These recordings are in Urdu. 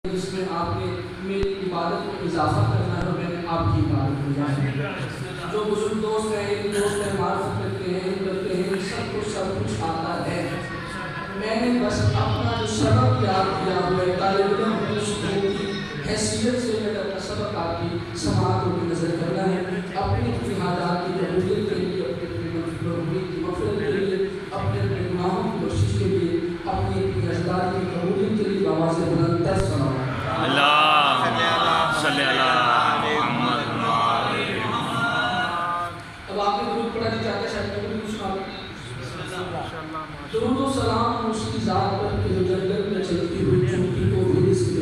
جس میں آپ نے میری عبادت کو اضافہ کرنا ہے اور میں نے آپ کی عبادت کو اضافہ کرنا ہے. جو بزرگ دوست ہیں ان دوست ہیں معرفت کرتے ہیں سب کچھ آتا ہے. میں نے بس اپنا جو سبق یاد کیا ہوا ہے طالب علم کی حیثیت سے میں نے اپنا سبق آپ کی سماعت کو نظر کرنا ہے. اپنی اجتہادات کی قبولیت کے لیے اپنے کی مغفرت کے لیے اپنے گناہوں کی بخشش کے لیے اپنی اجداد کی قبولیت کے لیے آواز بلند تر سناؤ. اللہ صلی علی محمد. اب آپ نے درود پڑھا نہیں چاہتے شاید میں بھی کچھ سنا. درود و سلام اس کی ذات پر کہ جو جنگل میں چلتی ہوئی چونٹی کو بھی رزق دے.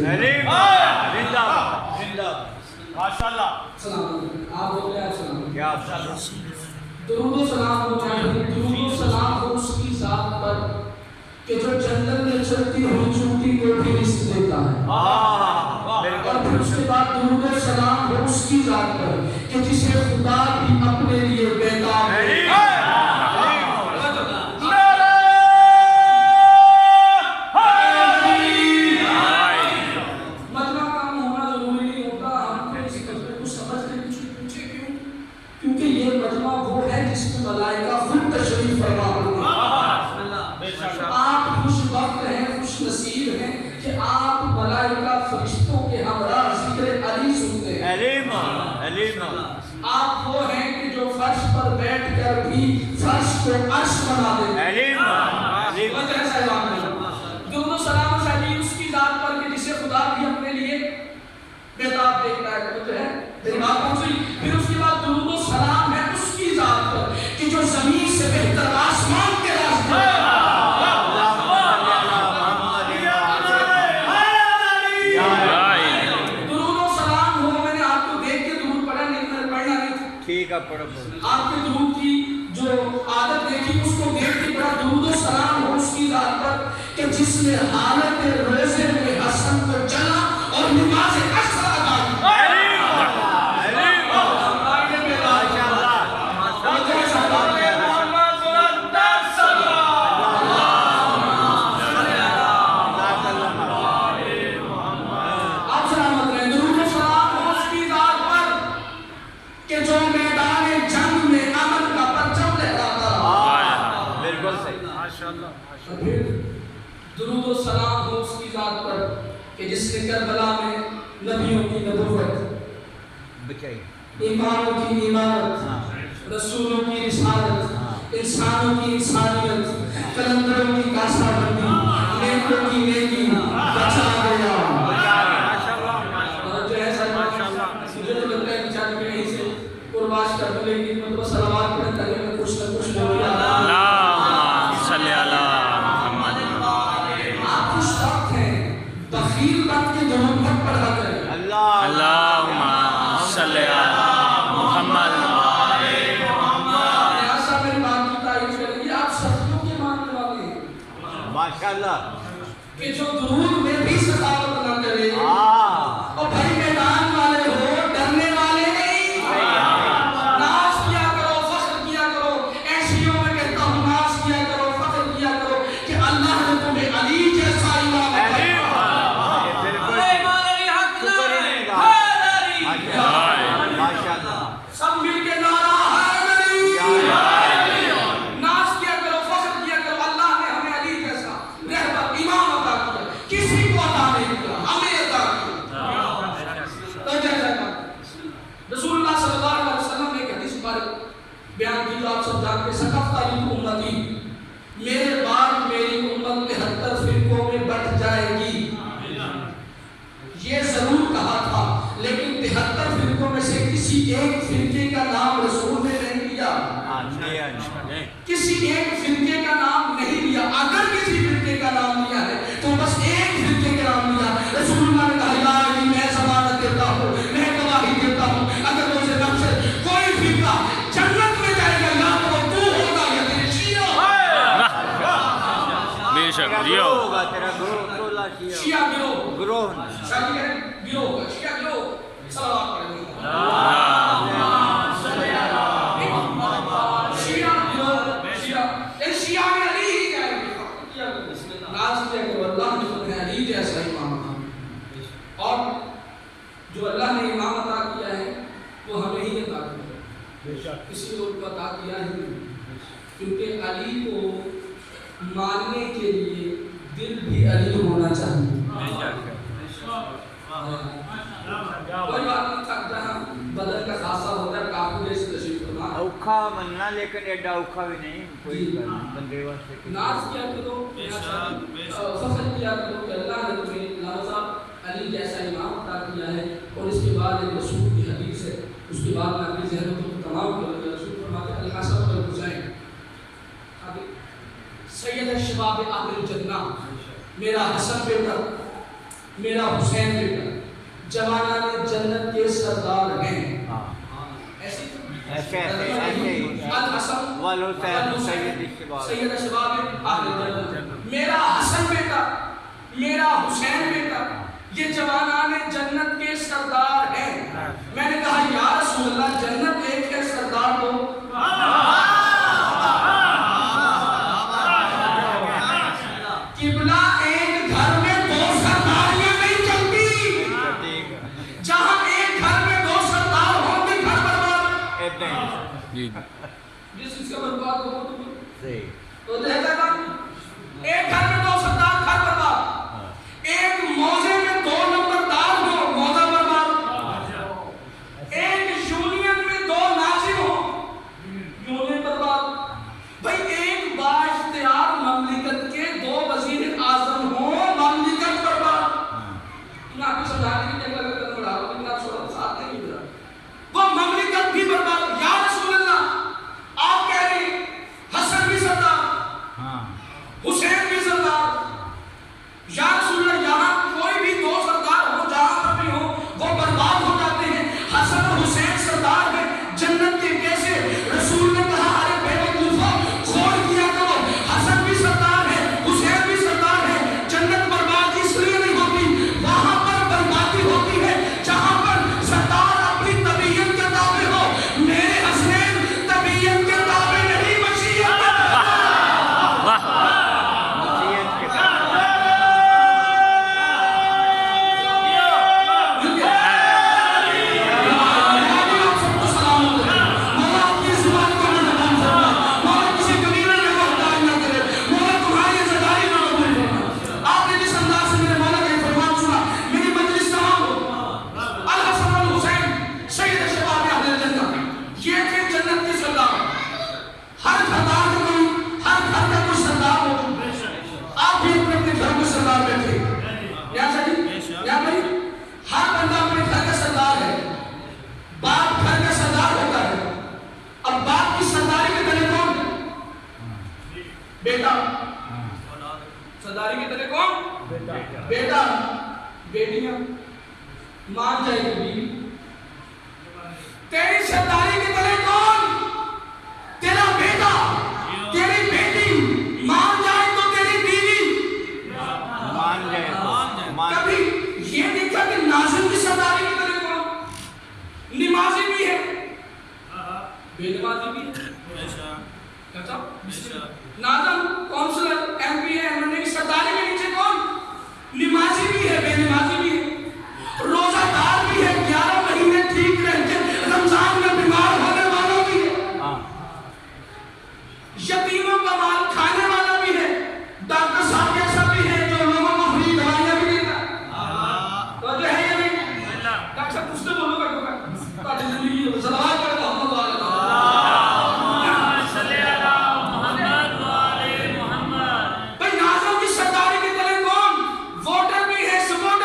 ماشاءاللہ. سلام آپ بولے آپ سلام. کیا درود و سلام ہو چاہیے. درود و سلام ہو اس کی ذات پر کہ جو جنگل میں چلتی ہوئی چونٹی کو بھی رزق دیتا ہے. اور پھر اس کے بعد درود و سلام ہو اس کی ذات پر کہ جسے خدا بھی اپنے لیے بیتاب ہے. آپ وہ ہیں کہ جو فرش پر بیٹھ کر بھی فرش کو عرش بنا دیتے ہیں. درود و سلام چاہیے اس کی ذات پر کہ جسے خدا بھی اپنے لیے بیتاب دیکھتا ہے. میری بات پہنچی. پھر اس کے بعد درود و سلام ہے اس کی ذات پر کہ جو زمین سے بہتر آسمان کے راستے آپ کے درود کی جو عادت دیکھی اس کو دیکھ کے بڑا درود و سلام ہو اس کی ذات پر کہ جس نے حالت روزے میں حسن کو چلا اور نماز عصر ادا کی. آپ سلامت رہیں. درود و سلام ہو اس کی ذات پر کہ جو میدان جنگ میں امن کا پرچم لہراتا رہا. بالکل صحیح. ماشاءاللہ. پھر درود و سلام ہو اس کی ذات پر کہ جس نے کربلا میں نبیوں کی نبوت، ایمانوں کی ایمانت، رسولوں کی رسالت، انسانوں کی انسانیت، کلندروں کی کاسہ بندی، نیکوں کی نیکی بچا گیا. اور جو ہے مجھے تو لگتا ہے کہ میں یہیں سے قرباش کر دوں لیکن میں تو صلوات پڑھنے تاکہ میں کچھ نہ کچھ بولوں. اللہ صلی علی محمد. آپ خوش وقت ہیں بخیل بن کے درود مت پڑھا کریں. اللہم صلی علی محمد. ایسا میری بات کی تعریف کریں گے. آپ سختیوں کے ماننے والے ہیں ماشاءاللہ. کہ جو درود میں بھی سخاوت نہ کرے اور بھائی میدان والے ہو ڈرنے والے نہیں. ناز کیا کرو فخر کیا کرو. ایسیوں میں کہتا ہوں ناز کیا کرو فخر کیا کرو کہ اللہ نے تمہیں علی جیسا امام سب مل کے نعرہ حیدری. ناز کیا کرو فخر کیا کرو. اللہ نے ہمیں علی جیسا رہبر امام عطا کیا. کسی کو عطا نہیں کیا ہمیں عطا کیا. رسول اللہ صلی اللہ علیہ وسلم نے ایک حدیث پر بیان کی جو آپ سب جانتے. سقف تعلیم امتی میرے بعد میری امت 73 فرقوں میں بٹ جائے گی. یہ ضرور کہا تھا لیکن 73 فرقوں میں سے کسی ایک فرقے کا نام رسول نے نہیں لیا. کسی ایک فرقے کا نام نہیں لیا. اگر کسی فرقے کا نام لیا ہے تو بس ایک فرقے کا نام لیا. رسول اللہ نے کہا یا علی میں ضمانت دیتا ہوں میں گواہی دیتا ہوں اگر مجھے نفس کوئی فرقہ جنت میں جائے گا یا تو ہوگا یا تیرے شیعہ. بے شک جیو ہوگا تیرا شیعہ گروہ گروہ گروہ ہوگا. شیعہ گروہ صلوات پڑھیں. شیعہ میں علی ہی جائے گا. ناز کیا کہ اللہ نے تمہیں علی جیسا امام اور جو اللہ نے امام عطا کیا ہے وہ ہمیں ہی عطا کیا ہے، کسی اور کو عطا کیا ہی نہیں، کیونکہ علی کو ماننے کے لیے دل بھی علی ہونا چاہیے۔ کوئی بات نہیں تھا جہاں بدن کا خاصہ ہوتا ہے کافی جیسے تشریف فرما اوکھا مننا لیکن ایڈا اوکھا بھی نہیں کوئی بندے واسطے ناز کیا کرو، فخر کیا کرو کہ اللہ نے تمہیں لہذا علی جیسا امام عطا کیا ہے۔ اور اس کے بعد ایک رسول کی حدیث ہے، اس کے بعد میں اپنی ذہنوں کو تمام کر دیا۔ رسول فرماتے ہیں الحسن والحسین سید الشباب اہل الجنہ، میرا حسن بیٹا میرا حسین بیٹا جوانان جنت کے سردار ہیں۔ ایسے الحسن والحسین سید الشباب اہل الجنہ، میرا حسن بیٹا میرا حسین بیٹا یہ جوانان جنت کے سردار ہیں۔ میں نے کہا یا رسول اللہ جنت ایک ہے سردار دو؟ قبلہ ایک گھر میں دو سرداریاں نہیں چلتی، جہاں ایک گھر میں دو سردار ہوں گے گھر برباد۔ جس چیز کا برباد ہو تو دیکھا گا ایک گھر میں دو سردار گھر برباد، ایک موزے میں دو نمبردار ہو موزہ برباد، ایک یونین میں دو ناظر ہو یونین برباد، بھائی ایک بااختیار مملکت کے دو وزیر اعظم ہوں مملکت برباد۔ میں آپ کو سمجھانے کی جگہ اگر کرنا پڑا لیکن آپ ساتھ نہیں مل وہ مملکت بھی برباد۔ یا رسول اللہ آپ کہہ رہے ہیں حسن بھی سردار حسین بھی سردار، یا رسول اللہ یہاں کوئی بھی دو سردار ہو جہاں پر بھی ہو وہ برباد ہو جاتے ہیں، حسن اور حسین سردار ہیں جنت کے کیسے؟ رسول نے کہا ارے بے وقوفو غور کیا کرو، حسن بھی سردار ہے حسین بھی سردار ہے، جنت برباد اس لیے نہیں ہوتی، وہاں پر بربادی ہوتی ہے جہاں پر سردار اپنی طبیعت کے تابع ہو۔ میرے حسین طبیعت کے تابع نہیں مشیت کے تابع۔ بیٹا سرداری کے تلے کون؟ بیٹا بیٹیاں مان جائے گی بیوی، تیری سرداری کے تلے کون؟ تیرا بیٹا تیری بیٹی مان جائے تو تیری بیوی مان جائے۔ کبھی یہ دیکھا کہ ناظم کی سرداری کے تلے کون؟ نمازی بھی ہے بے نمازی بھی ہے، ناظم کونسلر ایم پی ہے انہوں نے سرداری کے نیچے کون؟ نمازی بھی ہے بے نمازی بھی ہے، روزہ دار بھی ہے 11 مہینے ٹھیک رہتے رمضان میں بیمار ہونے والا بھی ہے، یتیموں کا مال کھانے والا بھی ہے، ڈاکٹر صاحب ایسا بھی ہے جو لوگوں کو فری دوائیاں بھی دیتا ہے۔ تو جو ہے یہ نہیں ڈاکٹر صاحب کچھ تو بولو گا تاکہ زندگی صلوات پڑھے محمد والا بھائی ناظم کی سرداری کے تلے کون؟ ووٹر بھی ہے، سپورٹ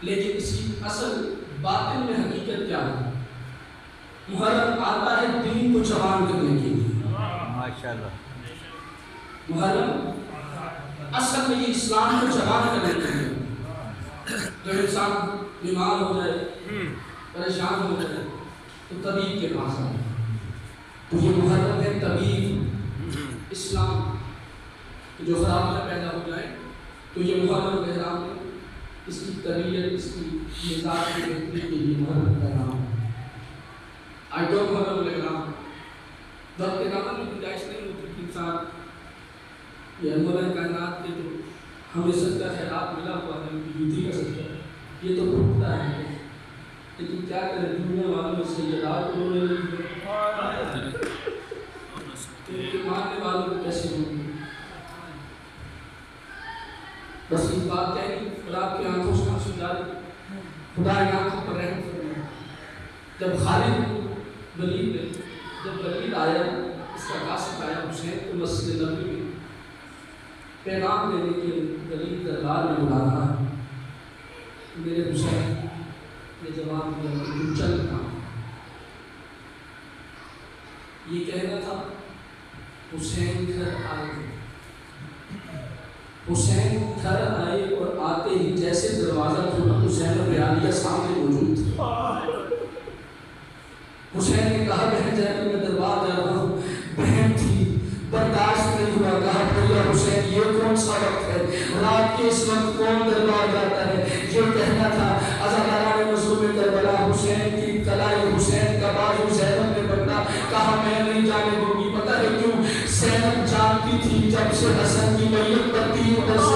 لیکن اس کی اصل باطن میں حقیقت کیا ہے؟ محرم آتا ہے دین کو جوان کرنے کے لیے۔ ماشاءاللہ۔ محرم اصل میں یہ اسلام کو جوان کرنے کے لیے۔ جب انسان بیمار ہو جائے، پریشان ہو جائے تو طبیب کے پاس آئے، تو یہ محرم ہے طبیب اسلام۔ جو خرابیاں پیدا ہو جائے تو یہ محرم احرام ہے، اس کی طبیعت، اس کی مزاج کی بہتری کے لیے محرم احرام ہے۔ آج تو محرم احرام وقت کے نام میں گنجائش نہیں ہوتی کہ انسان یہ انور کائنات کے جو ہمیں سب کا خیرات ملا ہوا ہے ان کی ویدھی کا سکتا ہے، یہ تو پھوٹتا ہے، لیکن کیا کریں دنیا والوں سے یہ رات کو رونے لگی ہے تو ان کے ماننے والوں کو کیسے ہوں گے؟ بس اس بات کہنی خدا کی آنکھوں سے آنسو جاری، خدا کی آنکھوں پر رحم فرمائے۔ جب خالد ولید نے جب ولید آیا، اس کا قاصد آیا حسین کو مسجد نبوی میں پیغام دینے کے ولید دربار میں بلا رہا ہے، میرے حسین نے جواب دیا کہ چل کام یہ کہنا تھا۔ حسین گھر آئے، حسین گھر آئے اور آتے ہی جیسے دروازہ کھلا حسین اور ریالیہ سامنے موجود تھے۔ حسین نے کہا بہن جائے میں دربار جا رہا ہوں۔ بہن تھی، برداشت نہیں ہوا، کہا بھیا حسین یہ کون سا وقت ہے، رات کے اس وقت کون دربار جاتا ہے؟ یہ کہنا تھا عزاداران مظلوم کربلا حسین کی کلائی، حسین کا بازو زینب نے پکڑا، کہا میں نہیں جانے دوں گی۔ پتہ ہے کیوں؟ زینب جانتی تھی جب سے حسن کی میت پر 3 برس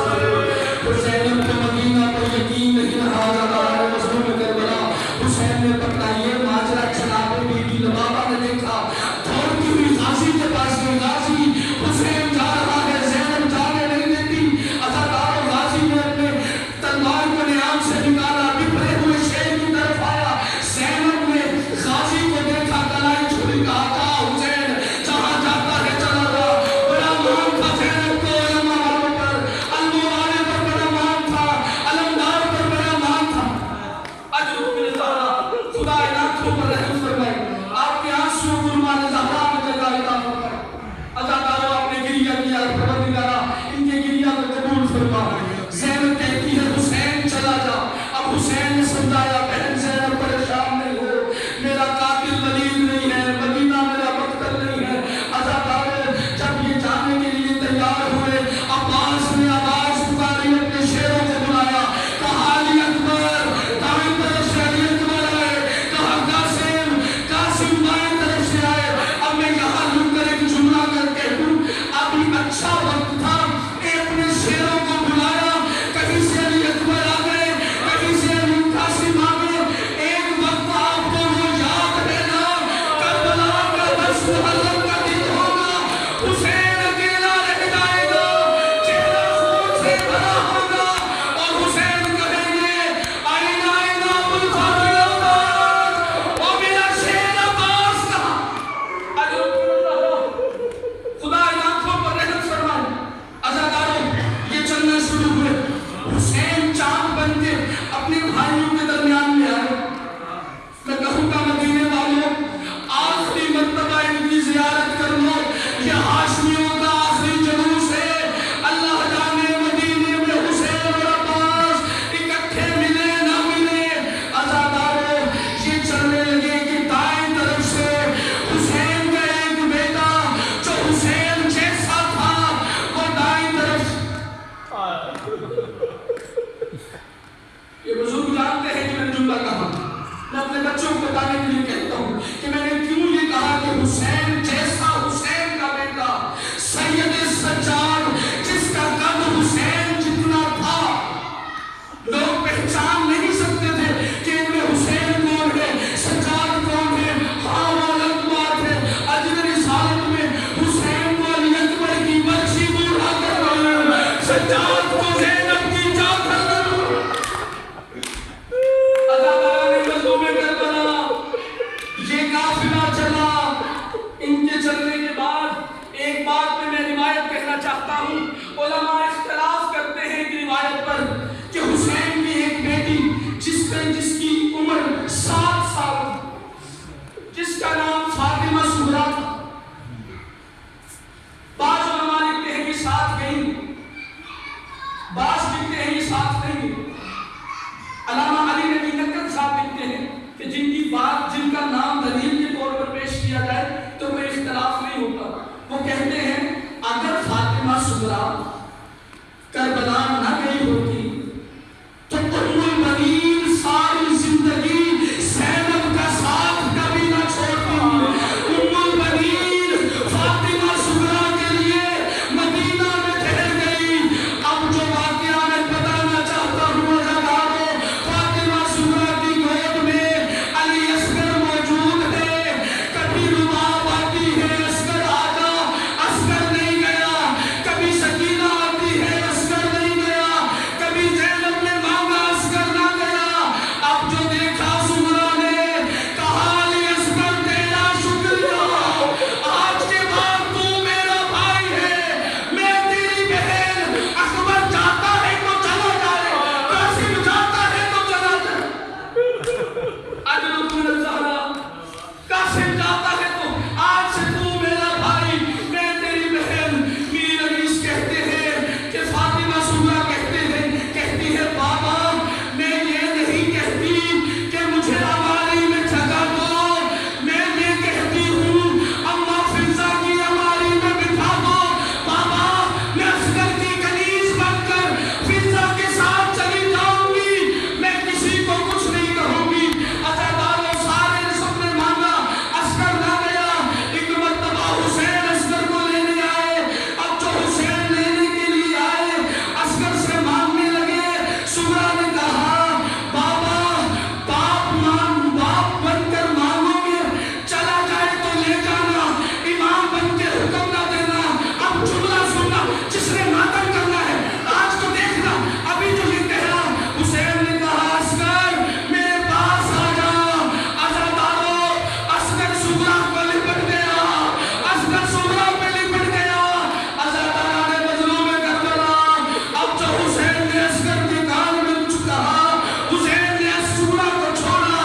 تو زینب کو مدینہ پر یقین نہیں رہا۔ عزاداران مظلوم کربلا حسین نے پکڑا، یہ ماجرا جناب بی بی لبابہ نے دیکھا، دوڑتی ہوئی غازی کے پاس گئی، غازی حسین جا رہا ہے، زینب جانے نہیں دیتی۔ عزادار غازی نے اپنے تلوار کو نیام سے نکالا، بپھرے ہوئے شیر کی طرف آیا، زینب نے غازی کو دیکھا، کلائی چھری کہا کہا حسین جہاں جاتا ہے چلا جا۔ بڑا مان تھا زینب کو علماء والوں پر، علموں والے پر بڑا مان تھا، علمدار پر بڑا مان تھا۔ اجر ملتا خدا ان آنکھوں پر رحم فرمائے، آپ کے آنسوں کو رومان زہرا میں جگہ عطا فرمائے۔ عزاداروں آپ نے گریہ کیا، پروردگارا ان کے گریہ کو قبول فرما۔ زینب کہتی ہے حسین چلا جا۔ اب حسین نے سمجھایا بہن زینب پریشان نہیں ہو، میرا قاتل ولید نہیں ہے، مدینہ میرا مقتل نہیں ہے۔ عزاداروں جب یہ جانے کے لیے تیار ہوئے، عباس نے آواز پکاری، اپنے شیروں کو بلایا، کہا علی اکبر، دائیں طرف سے علی اکبر آئے، کہا قاسم، قاسم بائیں طرف سے آئے۔ اب میں یہاں رک کر ایک جملہ کرتے ہوں، ابھی اچھا وقت تھا، اپنے شیروں کو بلایا، کہیں سے علی اکبر آ گئے، کہیں سے علی قاسم آ گئے۔ ایک وقت آپ کو وہ یاد ہے نا، کربلا کا 10 محرم کا دن ہوگا، حسین اکیلا رہ جائے گا، چہرہ خون سے بھرا ہوگا، اور حسین کہیں گے آئین آئین ابوالفضل عباس، اور میرا شیر عباس کہاں؟ خدا ان آنکھوں پر رحم فرمائے۔ عزاداروں یہ چلنا شروع ہوئے، حسین چاند بن کے اپنے بھائیوں کے درمیان میں آئے۔ میں کہوں گا مدینے والوں آخری مرتبہ ان کی زیارت کر لو، یہ ہاشمیوں کا آخری جلوس ہے۔ اللہ جانے مدینے میں حسین اور عباس اکٹھے ملے نہ ملے۔ عزاداروں یہ چلنے لگے کہ دائیں طرف سے حسین کا ایک بیٹا جو حسین جیسا تھا وہ دائیں طرف۔ یہ بزرگ جانتے ہیں کہ میں نے جملہ کہا، میں اپنے بچوں کو بتانے کے لیے کہتا ہوں کہ میں نے کیوں یہ کہا کہ حسین جیسا، حسین کا بیٹا سید سجاد جس کا قد حسین جتنا تھا، لوگ پہچان نہیں سکتے تھے کہ ان میں حسین کون ہے، سجاد کون ہے۔ ہاں وہ الگ بات ہے، اجر رسالت میں حسین کو علی اکبر کی برچھی بوڑھا کر رہے ہیں، سجاد کو زینب کی جا کر رہے ہیں۔ عزاداران مظلوم کربلا یہ قافلہ چلا، ان کے چلنے کے بعد ایک بات میں روایت نام دلیل کے طور پر پیش کیا جائے تو کوئی اختلاف نہیں ہوتا. وہ کہتے ہیں اگر فاطمہ صغریٰ کربلا نہ گئی ہوتی تو ام المؤمنین ساری زندگی زینب کا ساتھ کبھی نہ چھوڑتی. ام المؤمنین فاطمہ صغریٰ کے لیے مدینہ میں ٹھہر گئی. اب جو واقعہ میں بتانا چاہتا ہوں عزیزانو، فاطمہ صغریٰ کی گود میں علی اصغر موجود ہے. کبھی رباب آتی ہے اصغر آ جا، اصغر نہیں گیا. کبھی سکینہ آتی ہے اصغر نہیں گیا. کبھی زینب نے مانگا اصغر نہ گیا. اب جو دیکھا صغریٰ نے کہا علی اصغر تیرا شکریہ، آج کے بعد تو میرا بھائی ہے، میں تیری بہن. اکبر جاتا ہے تو چلا جائے، قاسم جاتا ہے تو چلا جائے. اجل من الزہرا، قاسم جاتا ہے تو آج سے تو میرا بھائی، میں تیری بہن. میر انیس کہتے ہیں کہ فاطمہ صغریٰ کہتی ہے بابا میں یہ نہیں کہتی کہ مجھے الماری میں جگہ دو، میں یہ کہتی ہوں اماں فضا کی الماری میں بٹھا دو. بابا میں اصغر کی کنیز بن کر فضا کے ساتھ چلی جاؤں گی، میں کسی کو کچھ نہیں کہوں گی. عزیزانو سارے سب نے مانگا، اصغر نہ گیا. ایک مرتبہ حسین اصغر کو لینے آئے. اب جو حسین لینے کے لیے آئے اصغر سے مانگنے لگے. صغریٰ نے کہا بابا باپ بن کر مانگو گے، چلا جائے تو لے جانا، امام بن کے حکم نہ دینا. اب جملہ سننا، جس نے ماتم کرنا ہے آج تو دیکھنا. ابھی جو یہ کہہ رہا حسین نے کہا اصغر میرے پاس آ جا. عزیزانو اصغر صغریٰ کو لپٹ گیا، اصغر صغریٰ پہ لپٹ گیا. عزیزانو نے مظلوم کربلا، اب جو حسین نے اصغر کے کان میں کچھ کہا، حسین نے صغریٰ کو چھوڑا.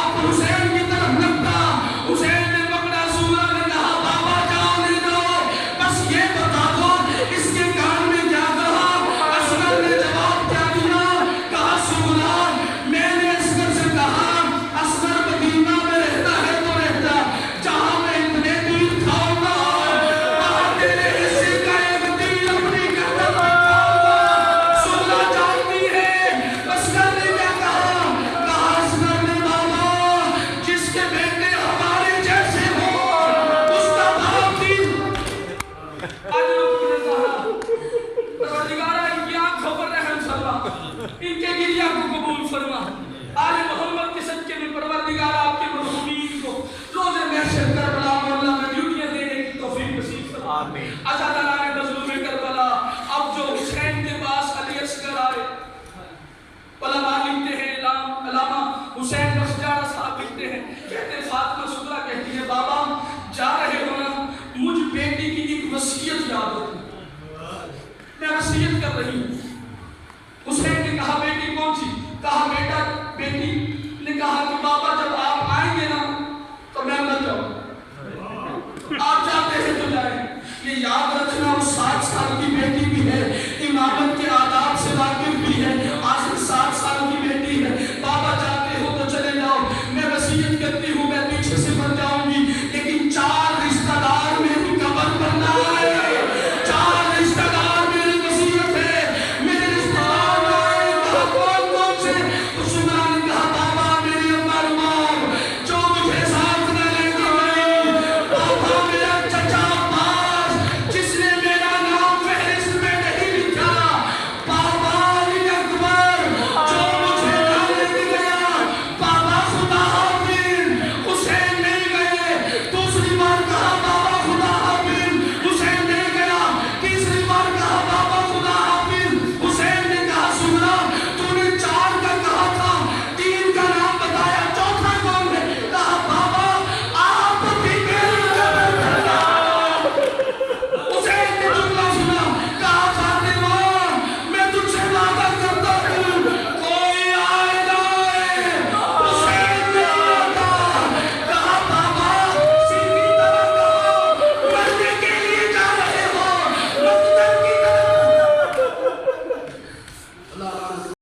اب حسین کی طرف لپٹا، حسین نے پکڑا صغریٰ نے کہا بابا جاؤ لے جاؤ، بس یہ بتا دو اس کے کان میں کیا کہا. اصغر نے جواب کیا دیا؟ کہا صغریٰ میں نے اصغر سے کہا اصغر مدینہ میں رہتا ہے تو رہتا، جہاں میں اتنے دین کھاؤں گا وہاں تیرے حصے کا ایک دین اپنی گردن میں کھاؤں گا. صغریٰ جانتی ہے اصغر نے کیا کہا. کہا اصغر نے بابا جس کے بیٹے ہمارے جیسے ہوں اس کا باپ بھی. پروردگارہ ان کی آنکھوں پر رحم فرما، ان کے گریہ کو قبول فرما. آل محمد کے صدقے میں پروردگارہ آپ کے مرحومین کو روز محشر کربلا مولا میں ڈیوٹیاں دینے کی توفیق نصیب فرما. عزیزانان مظلوم کربلا، اب جو حسین کے پاس علی اصغر آئے، علماء لکھتے ہیں، علامہ حسین بخشجارہ صاحب لکھتے ہیں، کہتے ہیں فاطمہ صغریٰ کہتی ہے بابا جا رہے ہو نا، مجھ بیٹی کی ایک وصیت یاد ہوتی، میں وصیت کر رہی ہوں. حسین نے کہا بیٹی کون سی؟ کہا بیٹا